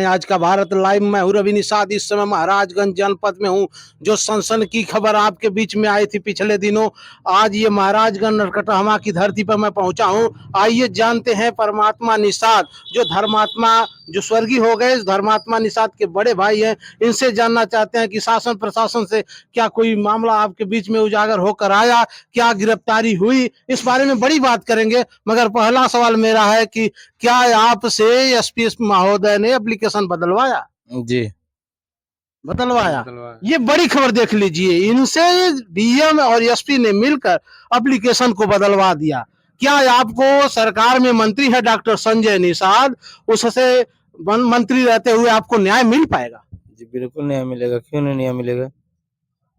आज का भारत लाइव। मैं हूँ रवि निषाद, इस समय महाराजगंज जनपद में हूँ। जो सनसन की खबर आपके बीच में आई थी पिछले दिनों, आज ये महाराजगंज नरकटहमा की धरती पर मैं पहुंचा हूँ। आइए जानते हैं परमात्मा निषाद, जो धर्मात्मा जो स्वर्गीय हो गए, धर्मात्मा निषाद के बड़े भाई हैं, इनसे जानना चाहते हैं कि शासन प्रशासन से क्या कोई मामला आपके बीच में उजागर होकर आया, क्या गिरफ्तारी हुई, इस बारे में बड़ी बात करेंगे। मगर पहला सवाल मेरा है कि क्या आपसे एसपी महोदय ने एप्लीकेशन बदलवाया? जी बदलवाया। ये बड़ी खबर देख लीजिए, इनसे डीएम और एसपी ने मिलकर एप्लीकेशन को बदलवा दिया। क्या आपको सरकार में मंत्री है डॉक्टर संजय निषाद, उससे मंत्री रहते हुए आपको न्याय मिल पाएगा? जी बिल्कुल न्याय मिलेगा, क्यों नहीं न्याय मिलेगा।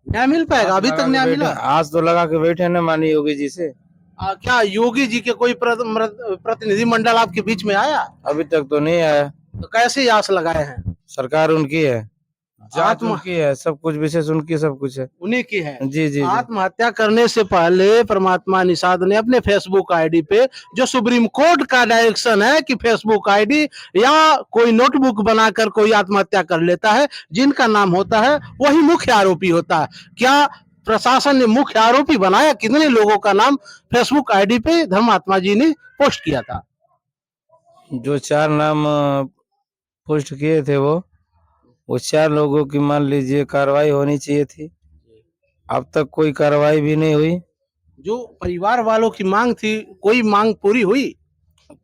न्याय मिल पाएगा? अभी तक न्याय मिला? आज तो लगा के बैठे ना माननीय योगी जी से। क्या योगी जी के कोई प्रतिनिधि मंडल आपके बीच में आया? अभी तक तो नहीं आया। तो कैसे आस लगाए हैं? सरकार उनकी है, जांच उनकी है, सब कुछ विशेष उनकी, सब कुछ है उन्हीं की है। जी जी। आत्महत्या करने से पहले परमात्मा निषाद ने अपने फेसबुक आईडी पे, जो सुप्रीम कोर्ट का डायरेक्शन है कि फेसबुक आईडी या कोई नोटबुक बनाकर कोई आत्महत्या कर लेता है, जिनका नाम होता है वही मुख्य आरोपी होता है। क्या प्रशासन ने मुख्य आरोपी बनाया? कितने लोगों का नाम फेसबुक आईडी पे धर्मात्मा जी ने पोस्ट किया था? जो 4 नाम पोस्ट किए थे वो 4 लोगों की मान लीजिए कार्रवाई होनी चाहिए थी। अब तक कोई कार्रवाई भी नहीं हुई। जो परिवार वालों की मांग थी, कोई मांग पूरी हुई?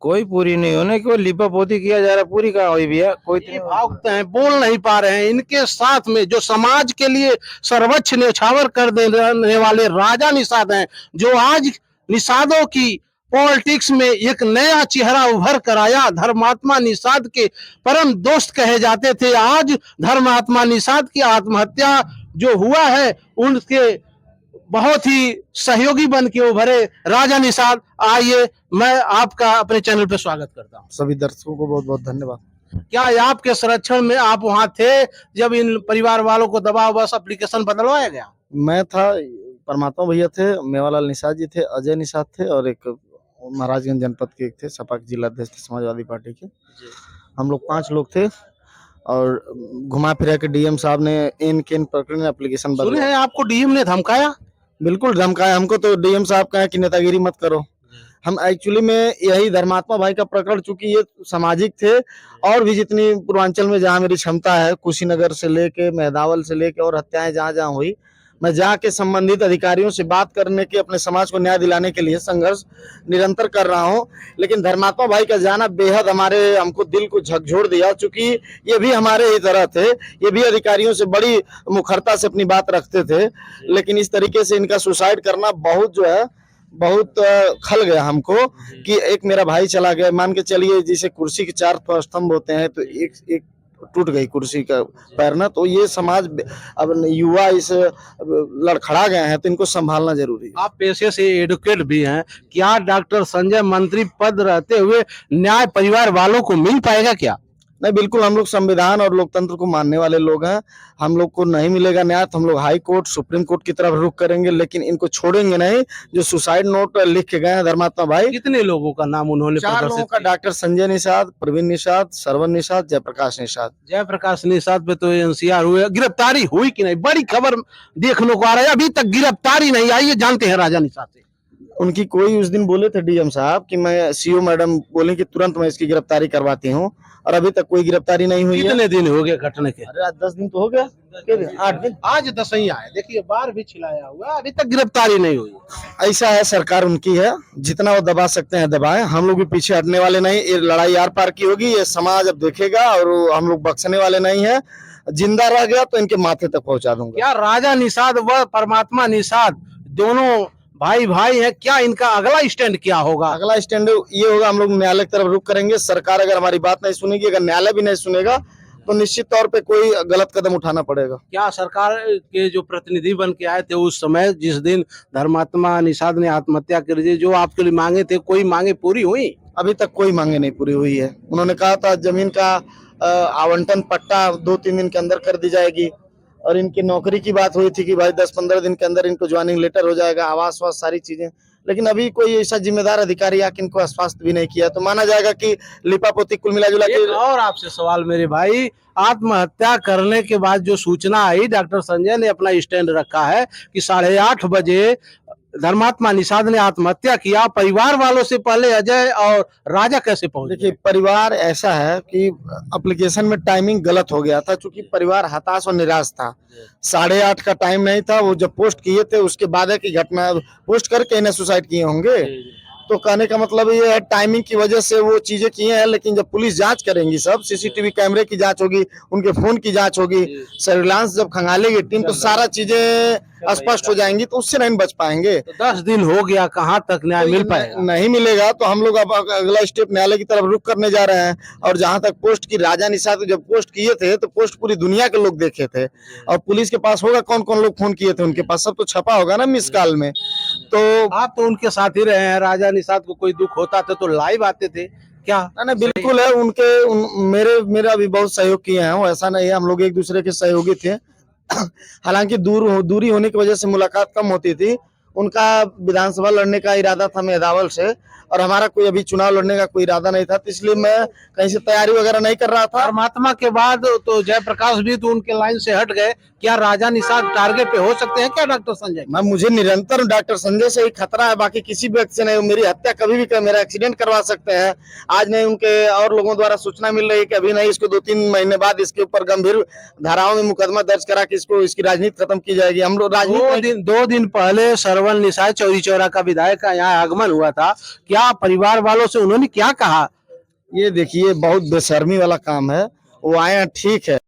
कोई पूरी नहीं होने को लिपापोती किया जा रहा, पूरी कहाँ हुई भैया? कोई भावुक हैं, बोल नहीं पा रहे हैं। इनके साथ में जो समाज के लिए सर्वोच्च न्यौछावर कर देने वाले राजा निषाद हैं, जो आज निषादों की पॉलिटिक्स में एक नया चेहरा उभर कर आया। धर्मात्मा निषाद के परम दोस्त कहे जाते थे, आज धर्मात्मा निषाद की आत्महत्या जो हुआ है, उनके बहुत ही सहयोगी बन के उभरे राजा निषाद। आइए, मैं आपका अपने चैनल पे स्वागत करता हूँ। सभी दर्शकों को बहुत बहुत धन्यवाद। क्या आपके संरक्षण में आप वहां थे जब इन परिवार वालों को दबाव बस एप्लीकेशन बदलवाया गया? मैं था, परमात्मा भैया थे, मेवालाल निषाद जी थे, अजय निषाद थे और एक महाराजगंज जनपद के एक थे, सपा के जिला अध्यक्ष समाजवादी पार्टी के। हम लोग 5 लोग थे और घुमा फिरा के डीएम साहब ने इन प्रकरण एप्लीकेशन सुने हैं आपको डीएम ने धमकाया? बिल्कुल धमकाया हमको। तो डीएम साहब कहा कि नेतागिरी मत करो। हम एक्चुअली में यही धर्मात्मा भाई का प्रकरण, चूंकि ये सामाजिक थे और भी जितनी पूर्वांचल में जहाँ मेरी क्षमता है, कुशीनगर से लेके मेहदावल से लेके और हत्याएं जहाँ जहाँ हुई, मैं जाके संबंधित अधिकारियों से बात करने के, अपने समाज को न्याय दिलाने के लिए संघर्ष निरंतर कर रहा हूं। लेकिन धर्मात्मा भाई का जाना बेहद हमको दिल को झकझोर दिया, चूंकि ये भी हमारे ही तरह थे। ये भी अधिकारियों से बड़ी मुखरता से अपनी बात रखते थे, लेकिन इस तरीके से इनका सुसाइड करना बहुत खल गया हमको कि एक मेरा भाई चला गया। मान के चलिए जैसे कुर्सी के 4 स्तंभ होते हैं, तो एक टूट गई कुर्सी का पैर ना, तो ये समाज अब युवा इस लड़खड़ा गए हैं, तो इनको संभालना जरूरी है। आप पेशे से एडुकेट भी हैं, क्या डॉक्टर संजय मंत्री पद रहते हुए न्याय परिवार वालों को मिल पाएगा क्या? नहीं, बिल्कुल हम लोग संविधान और लोकतंत्र को मानने वाले लोग हैं। हम लोग को नहीं मिलेगा न्याय तो हम लोग हाई कोर्ट, सुप्रीम कोर्ट की तरफ रुख करेंगे, लेकिन इनको छोड़ेंगे नहीं। जो सुसाइड नोट लिख के गए हैं धर्मात्मा भाई, कितने लोगों का नाम उन्होंने 4 लोगों का, डॉक्टर संजय निषाद, प्रवीण निषाद, श्रवण निषाद, जयप्रकाश निषाद। जयप्रकाश निषाद पे तो एनसीआर हुए, गिरफ्तारी हुई कि नहीं? बड़ी खबर देखने को आ रहा है, अभी तक गिरफ्तारी नहीं आई है। जानते हैं राजा निषाद से उनकी कोई, उस दिन बोले थे डीएम साहब कि मैं सीओ मैडम बोले कि तुरंत मैं इसकी गिरफ्तारी करवाती हूँ, और अभी तक कोई गिरफ्तारी नहीं हुई है। कितने दिन हो गए घटने के? अरे आज 10 दिन तो हो गया, 8 दिन। आज 10वां है, देखिए बार भी छिलाया हुआ, अभी तक गिरफ्तारी नहीं हुई। ऐसा है, सरकार उनकी है, जितना वो दबा सकते हैं दबाएं। हम लोग भी पीछे हटने वाले नहीं। ये लड़ाई आर पार की होगी, ये समाज अब देखेगा, और हम लोग बख्शने वाले नहीं है। जिंदा रह गया तो इनके माथे तक पहुंचा दूंगा। क्या राजा निषाद व परमात्मा निषाद दोनों भाई भाई है, क्या इनका अगला स्टैंड क्या होगा? अगला स्टैंड ये होगा, हम लोग न्यायालय की तरफ रुख करेंगे। सरकार अगर हमारी बात नहीं सुनेगी, अगर न्यायालय भी नहीं सुनेगा, तो निश्चित तौर पे कोई गलत कदम उठाना पड़ेगा। क्या सरकार के जो प्रतिनिधि बन के आए थे उस समय, जिस दिन धर्मात्मा निषाद ने आत्महत्या कर दी, जो आपके लिए मांगे थे, कोई मांगे पूरी हुई? अभी तक कोई मांगे नहीं पूरी हुई है। उन्होंने कहा था जमीन का आवंटन पट्टा 2-3 दिन के अंदर कर दी जाएगी, और इनकी नौकरी की बात हुई थी कि भाई 10-15 दिन के अंदर इनको ज्वाइनिंग लेटर हो जाएगा, आवास वास सारी चीजें। लेकिन अभी कोई ऐसा जिम्मेदार अधिकारी आके इनको आश्वस्त भी नहीं किया, तो माना जाएगा कि लिपापोती कुल मिला जुला एक के। और आपसे सवाल मेरे भाई, आत्महत्या करने के बाद जो सूचना आई, डॉक्टर संजय ने अपना स्टैंड रखा है कि 8:30 बजे धर्मात्मा निषाद ने आत्महत्या किया। परिवार वालों से पहले अजय और राजा कैसे पहुंचे? देखिए, परिवार ऐसा है कि एप्लीकेशन में टाइमिंग गलत हो गया था, क्योंकि परिवार हताश और निराश था। 8:30 का टाइम नहीं था, वो जब पोस्ट किए थे उसके बाद है कि घटना पोस्ट करके इन्हें सुसाइड किए होंगे। तो कहने का मतलब ये है टाइमिंग की वजह से वो चीजें किए हैं, लेकिन जब पुलिस जांच करेंगी, सब सीसीटीवी कैमरे की जांच होगी, उनके फोन की जांच होगी, सर्विलांस जब खंगालेगी टीम, तो सारा चीजें स्पष्ट हो जाएंगी, तो उससे नहीं बच पाएंगे। तो 10 दिन हो गया, कहाँ तक न्याय मिल पाएगा? नहीं मिलेगा, तो हम लोग अब अगला स्टेप न्यायालय की तरफ रुख करने जा रहे हैं। और जहां तक पोस्ट की, राजा निषाद जब पोस्ट किए थे तो पोस्ट पूरी दुनिया के लोग देखे थे, और पुलिस के पास होगा कौन कौन लोग फोन किए थे, उनके पास सब तो छपा होगा ना मिस कॉल में। तो आप तो उनके साथ ही रहे हैं, राजा निषाद को कोई दुख होता था तो लाइव आते थे क्या? ना बिल्कुल है, मेरा भी बहुत सहयोग किए हैं वो, ऐसा नहीं है, हम लोग एक दूसरे के सहयोगी थे। हालांकि दूरी होने की वजह से मुलाकात कम होती थी। उनका विधानसभा लड़ने का इरादा था मेदावल से, और हमारा कोई अभी चुनाव लड़ने का कोई इरादा नहीं था, तो इसलिए मैं कहीं से तैयारी वगैरह नहीं कर रहा था। धर्मात्मा के बाद तो जयप्रकाश भी तो उनके लाइन से हट गए। क्या राजा निषाद टारगेट पे हो सकते हैं क्या डॉक्टर संजय? मुझे निरंतर डॉक्टर संजय से ही खतरा है, बाकी किसी व्यक्ति से नहीं। मेरी हत्या कभी भी मेरा एक्सीडेंट करवा सकते हैं। आज नहीं, उनके और लोगों द्वारा सूचना मिल रही है कि अभी नहीं, इसको 2-3 महीने बाद इसके ऊपर गंभीर धाराओं में मुकदमा दर्ज करा के इसकी राजनीति खत्म की जाएगी। हम लोग राजनीति 2 दिन पहले सरवण निषाद चौरी चौरा का विधायक का यहाँ आगमन हुआ था, क्या परिवार वालों से उन्होंने क्या कहा? ये देखिए, बहुत बेशर्मी वाला काम है। वो आए हैं, ठीक है,